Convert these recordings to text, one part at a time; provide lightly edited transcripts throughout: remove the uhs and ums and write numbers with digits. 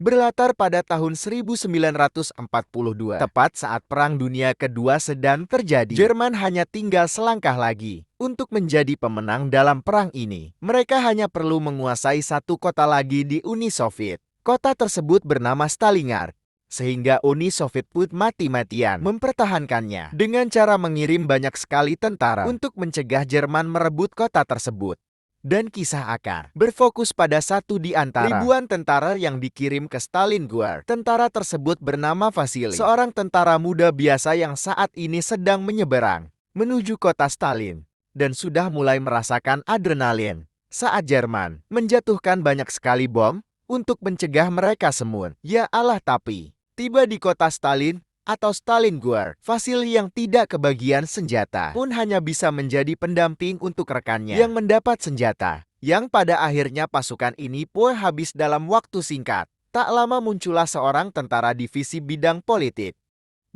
Berlatar pada tahun 1942, tepat saat Perang Dunia Kedua sedang terjadi. Jerman hanya tinggal selangkah lagi untuk menjadi pemenang dalam perang ini. Mereka hanya perlu menguasai satu kota lagi di Uni Soviet. Kota tersebut bernama Stalingrad, sehingga Uni Soviet pun mati-matian mempertahankannya dengan cara mengirim banyak sekali tentara untuk mencegah Jerman merebut kota tersebut. Dan kisah akar berfokus pada satu di antara ribuan tentara yang dikirim ke Stalingrad. Tentara tersebut bernama Vasily, seorang tentara muda biasa yang saat ini sedang menyeberang menuju kota Stalin dan sudah mulai merasakan adrenalin saat Jerman menjatuhkan banyak sekali bom untuk mencegah mereka semua. Ya Allah, tapi tiba di kota Stalin atau Stalingrad, Vasily yang tidak kebagian senjata pun hanya bisa menjadi pendamping untuk rekannya yang mendapat senjata. Yang pada akhirnya pasukan ini pun habis dalam waktu singkat. Tak lama muncullah seorang tentara divisi bidang politik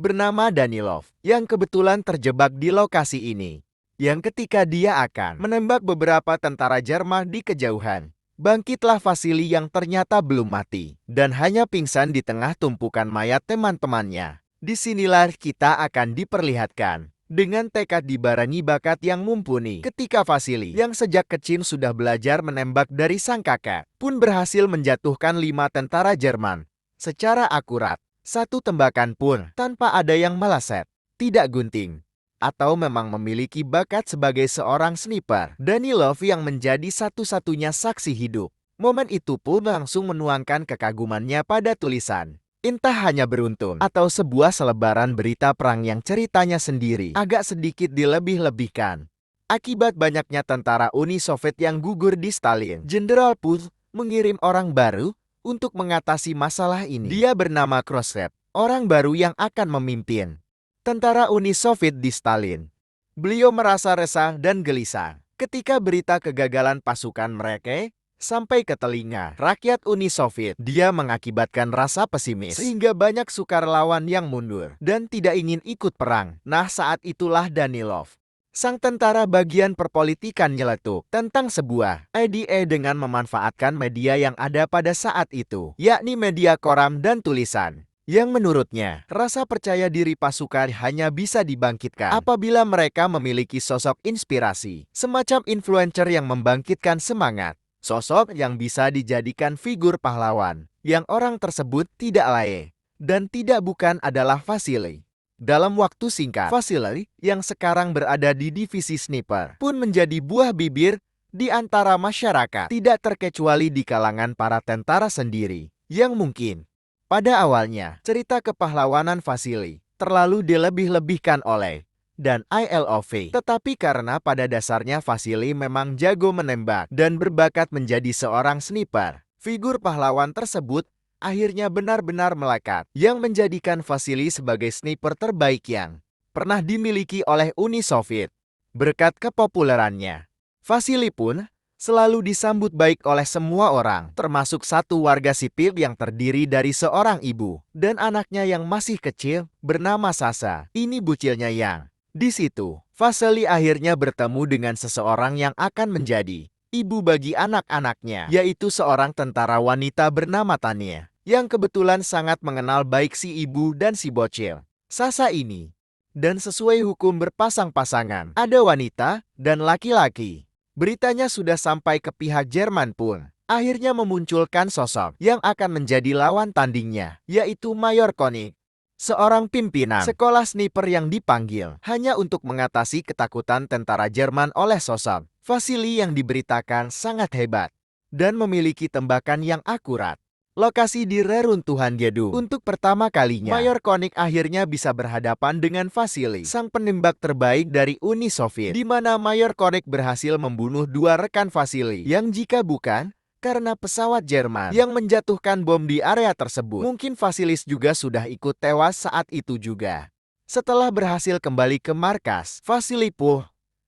bernama Danilov yang kebetulan terjebak di lokasi ini. Yang ketika dia akan menembak beberapa tentara Jerman di kejauhan, bangkitlah Vasily yang ternyata belum mati dan hanya pingsan di tengah tumpukan mayat teman-temannya. Disinilah kita akan diperlihatkan dengan tekad dibarengi bakat yang mumpuni ketika Vasily yang sejak kecil sudah belajar menembak dari sang kakek pun berhasil menjatuhkan 5 tentara Jerman secara akurat. Satu tembakan pun tanpa ada yang meleset, tidak gunting, atau memang memiliki bakat sebagai seorang sniper. Danilov yang menjadi satu-satunya saksi hidup momen itu pun langsung menuangkan kekagumannya pada tulisan. Entah hanya beruntung atau sebuah selebaran berita perang yang ceritanya sendiri agak sedikit dilebih-lebihkan. Akibat banyaknya tentara Uni Soviet yang gugur di Stalin, Jenderal Puth mengirim orang baru untuk mengatasi masalah ini. Dia bernama Khrushchev, orang baru yang akan memimpin tentara Uni Soviet di Stalin. Beliau merasa resah dan gelisah ketika berita kegagalan pasukan mereka sampai ke telinga rakyat Uni Soviet. Dia mengakibatkan rasa pesimis sehingga banyak sukarelawan yang mundur dan tidak ingin ikut perang. Nah, saat itulah Danilov, sang tentara bagian perpolitikan, nyeletuk tentang sebuah ide dengan memanfaatkan media yang ada pada saat itu, yakni media koran dan tulisan. Yang menurutnya, rasa percaya diri pasukan hanya bisa dibangkitkan apabila mereka memiliki sosok inspirasi, semacam influencer yang membangkitkan semangat. Sosok yang bisa dijadikan figur pahlawan, yang orang tersebut tidak lain dan tidak bukan adalah Vasily. Dalam waktu singkat, Vasily yang sekarang berada di divisi sniper pun menjadi buah bibir di antara masyarakat, tidak terkecuali di kalangan para tentara sendiri, yang mungkin pada awalnya cerita kepahlawanan Vasily terlalu dilebih-lebihkan oleh dan ILOV. Tetapi karena pada dasarnya Vasily memang jago menembak dan berbakat menjadi seorang sniper, figur pahlawan tersebut akhirnya benar-benar melekat, yang menjadikan Vasily sebagai sniper terbaik yang pernah dimiliki oleh Uni Soviet. Berkat kepopulerannya, Vasily pun selalu disambut baik oleh semua orang, termasuk satu warga sipil yang terdiri dari seorang ibu dan anaknya yang masih kecil bernama Sasha. Ini bucilnya yang di situ, Vasily akhirnya bertemu dengan seseorang yang akan menjadi ibu bagi anak-anaknya, yaitu seorang tentara wanita bernama Tanya, yang kebetulan sangat mengenal baik si ibu dan si bocil Sasha ini. Dan sesuai hukum berpasang-pasangan, ada wanita dan laki-laki. Beritanya sudah sampai ke pihak Jerman pun akhirnya memunculkan sosok yang akan menjadi lawan tandingnya, yaitu Mayor Koenig, seorang pimpinan sekolah sniper yang dipanggil hanya untuk mengatasi ketakutan tentara Jerman oleh sosok Vasily yang diberitakan sangat hebat dan memiliki tembakan yang akurat. Lokasi di reruntuhan gedung. Untuk pertama kalinya, Mayor Koenig akhirnya bisa berhadapan dengan Vasily, sang penembak terbaik dari Uni Soviet, di mana Mayor Koenig berhasil membunuh 2 rekan Vasily, yang jika bukan karena pesawat Jerman yang menjatuhkan bom di area tersebut, mungkin Vasily juga sudah ikut tewas saat itu juga. Setelah berhasil kembali ke markas, Vasily pun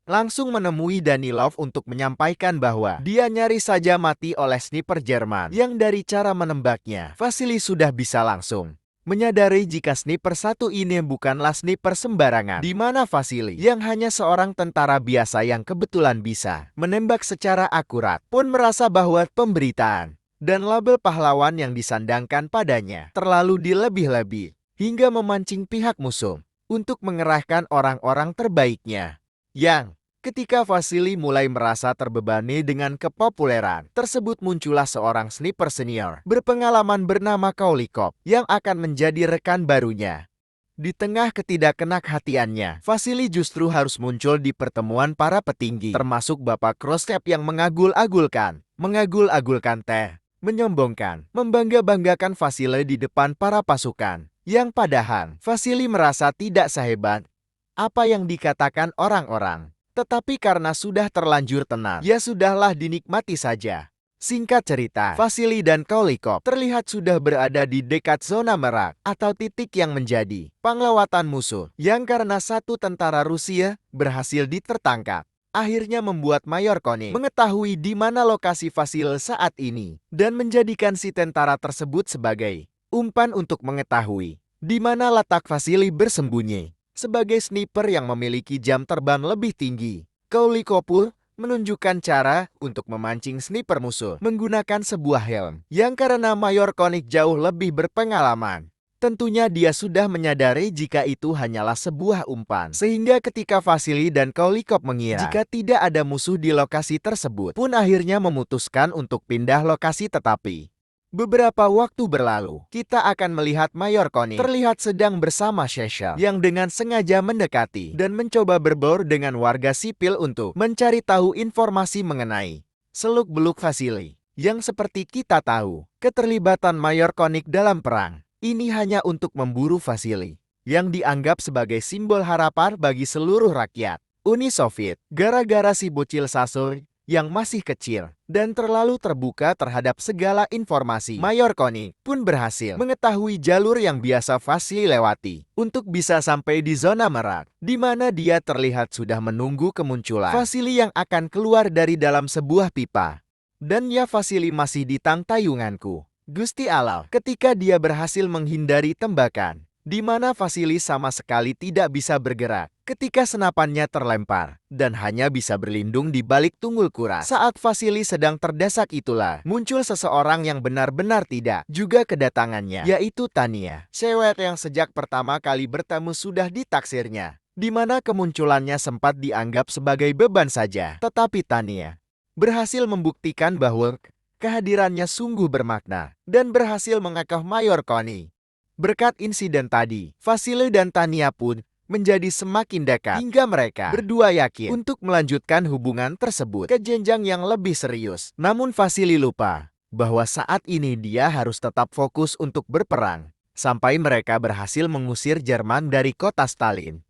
langsung menemui Danilov untuk menyampaikan bahwa dia nyaris saja mati oleh sniper Jerman, yang dari cara menembaknya, Vasily sudah bisa langsung menyadari jika sniper satu ini bukanlah sniper sembarangan, di mana Vasily yang hanya seorang tentara biasa yang kebetulan bisa menembak secara akurat pun merasa bahwa pemberitaan dan label pahlawan yang disandangkan padanya terlalu dilebih-lebih hingga memancing pihak musuh untuk mengerahkan orang-orang terbaiknya. Ketika Vasily mulai merasa terbebani dengan kepopuleran tersebut, muncullah seorang sniper senior berpengalaman bernama Kolikov yang akan menjadi rekan barunya. Di tengah ketidakkenal-hatiannya, Vasily justru harus muncul di pertemuan para petinggi, termasuk Bapak Khrushchev yang mengagul-agulkan teh, menyombongkan, membangga-banggakan Vasily di depan para pasukan, yang padahal Vasily merasa tidak sehebat apa yang dikatakan orang-orang. Tetapi karena sudah terlanjur tenang, ya sudahlah, dinikmati saja. Singkat cerita, Vasily dan Kolikov terlihat sudah berada di dekat zona merah atau titik yang menjadi penglewatan musuh yang karena satu tentara Rusia berhasil ditertangkap. Akhirnya membuat Mayor Konik mengetahui di mana lokasi Vasily saat ini dan menjadikan si tentara tersebut sebagai umpan untuk mengetahui di mana letak Vasily bersembunyi. Sebagai sniper yang memiliki jam terbang lebih tinggi, Kolikov menunjukkan cara untuk memancing sniper musuh menggunakan sebuah helm yang karena Mayor Konik jauh lebih berpengalaman. Tentunya dia sudah menyadari jika itu hanyalah sebuah umpan. Sehingga ketika Vasily dan Kolikov mengira jika tidak ada musuh di lokasi tersebut pun akhirnya memutuskan untuk pindah lokasi. Tetapi beberapa waktu berlalu, kita akan melihat Mayor Konik terlihat sedang bersama Shechel yang dengan sengaja mendekati dan mencoba berbaur dengan warga sipil untuk mencari tahu informasi mengenai seluk-beluk Vasily. Yang seperti kita tahu, keterlibatan Mayor Konik dalam perang ini hanya untuk memburu Vasily yang dianggap sebagai simbol harapan bagi seluruh rakyat Uni Soviet. Gara-gara si bocil Sasoy yang masih kecil dan terlalu terbuka terhadap segala informasi, Mayor Konik pun berhasil mengetahui jalur yang biasa Vasily lewati untuk bisa sampai di zona merah, di mana dia terlihat sudah menunggu kemunculan Vasily yang akan keluar dari dalam sebuah pipa. Dan ya, Vasily masih di tang tayunganku. Gusti Allah, ketika dia berhasil menghindari tembakan, di mana Vasily sama sekali tidak bisa bergerak ketika senapannya terlempar dan hanya bisa berlindung di balik tunggul kuras. Saat Vasily sedang terdesak itulah muncul seseorang yang benar-benar tidak juga kedatangannya, yaitu Tania, cewek yang sejak pertama kali bertemu sudah ditaksirnya, di mana kemunculannya sempat dianggap sebagai beban saja. Tetapi Tania berhasil membuktikan bahwa kehadirannya sungguh bermakna dan berhasil mengakoh Mayor Konik. Berkat insiden tadi, Vasily dan Tania pun menjadi semakin dekat hingga mereka berdua yakin untuk melanjutkan hubungan tersebut ke jenjang yang lebih serius. Namun Vasily lupa bahwa saat ini dia harus tetap fokus untuk berperang sampai mereka berhasil mengusir Jerman dari kota Stalin.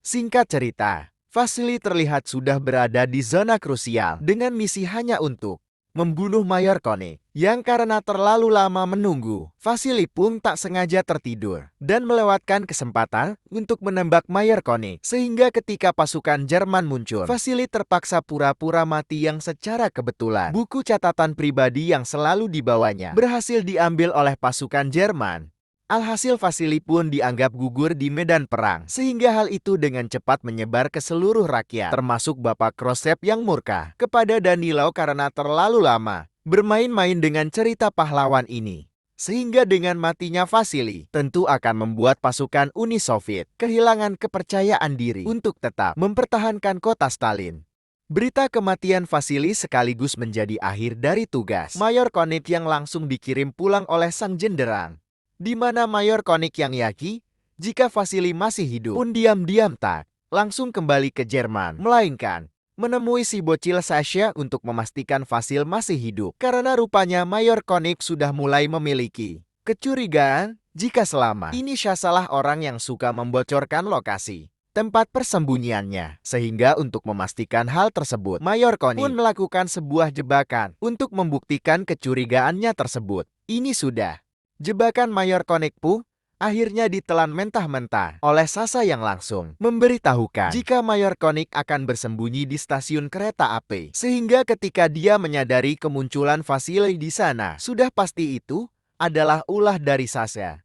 Singkat cerita, Vasily terlihat sudah berada di zona krusial dengan misi hanya untuk membunuh Mayor Konik. Yang karena terlalu lama menunggu, Vasily pun tak sengaja tertidur dan melewatkan kesempatan untuk menembak Mayor Konik. Sehingga ketika pasukan Jerman muncul, Vasily terpaksa pura-pura mati yang secara kebetulan buku catatan pribadi yang selalu dibawanya berhasil diambil oleh pasukan Jerman. Alhasil Vasily pun dianggap gugur di medan perang, sehingga hal itu dengan cepat menyebar ke seluruh rakyat, termasuk Bapak Khrushchev yang murka kepada Danilo karena terlalu lama bermain-main dengan cerita pahlawan ini. Sehingga dengan matinya Vasily, tentu akan membuat pasukan Uni Soviet kehilangan kepercayaan diri untuk tetap mempertahankan kota Stalin. Berita kematian Vasily sekaligus menjadi akhir dari tugas Mayor Konik yang langsung dikirim pulang oleh sang jenderal. Di mana Mayor Konik yang yakin jika Vasily masih hidup pun diam-diam tak langsung kembali ke Jerman, melainkan menemui si bocil Sasha untuk memastikan Vasily masih hidup. Karena rupanya Mayor Konik sudah mulai memiliki kecurigaan jika selama ini Sasha orang yang suka membocorkan lokasi tempat persembunyiannya. Sehingga untuk memastikan hal tersebut, Mayor Konik pun melakukan sebuah jebakan untuk membuktikan kecurigaannya tersebut. Ini sudah jebakan Mayor Konik pun akhirnya ditelan mentah-mentah oleh Sasha yang langsung memberitahukan jika Mayor Konik akan bersembunyi di stasiun kereta api. Sehingga ketika dia menyadari kemunculan Vasily di sana, sudah pasti itu adalah ulah dari Sasha.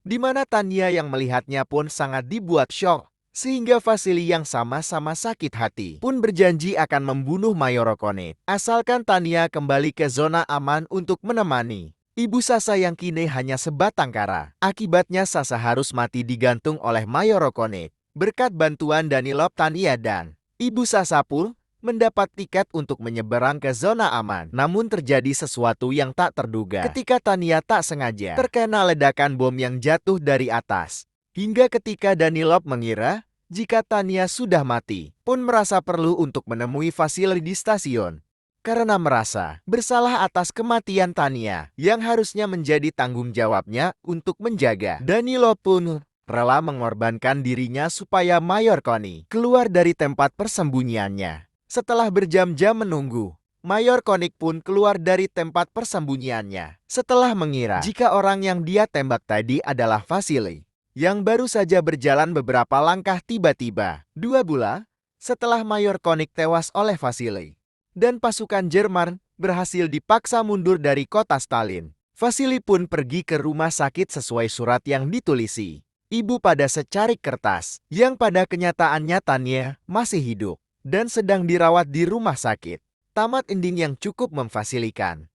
Di mana Tania yang melihatnya pun sangat dibuat syok Sehingga Vasily yang sama-sama sakit hati pun berjanji akan membunuh Mayor Okonek, asalkan Tanya kembali ke zona aman untuk menemani Ibu Sasa yang kini hanya sebatang kara. Akibatnya Sasa harus mati digantung oleh Mayor Okonek. Berkat bantuan Danilov, Tanya dan Ibu Sasa pun mendapat tiket untuk menyeberang ke zona aman. Namun terjadi sesuatu yang tak terduga ketika Tanya tak sengaja terkena ledakan bom yang jatuh dari atas. Hingga ketika Danilov mengira jika Tanya sudah mati, pun merasa perlu untuk menemui Vasily di stasiun. Karena merasa bersalah atas kematian Tanya yang harusnya menjadi tanggung jawabnya untuk menjaga. Danilov pun rela mengorbankan dirinya supaya Mayor Koni keluar dari tempat persembunyiannya. Setelah berjam-jam menunggu, Mayor Konik pun keluar dari tempat persembunyiannya. Setelah mengira jika orang yang dia tembak tadi adalah Vasily, yang baru saja berjalan beberapa langkah tiba-tiba 2 bulan setelah Mayor Konik tewas oleh Vasily dan pasukan Jerman berhasil dipaksa mundur dari kota Stalin. Vasily pun pergi ke rumah sakit sesuai surat yang ditulisi ibu pada secarik kertas, yang pada kenyataannya Tanya masih hidup dan sedang dirawat di rumah sakit. Tamat ending yang cukup memfasilikan.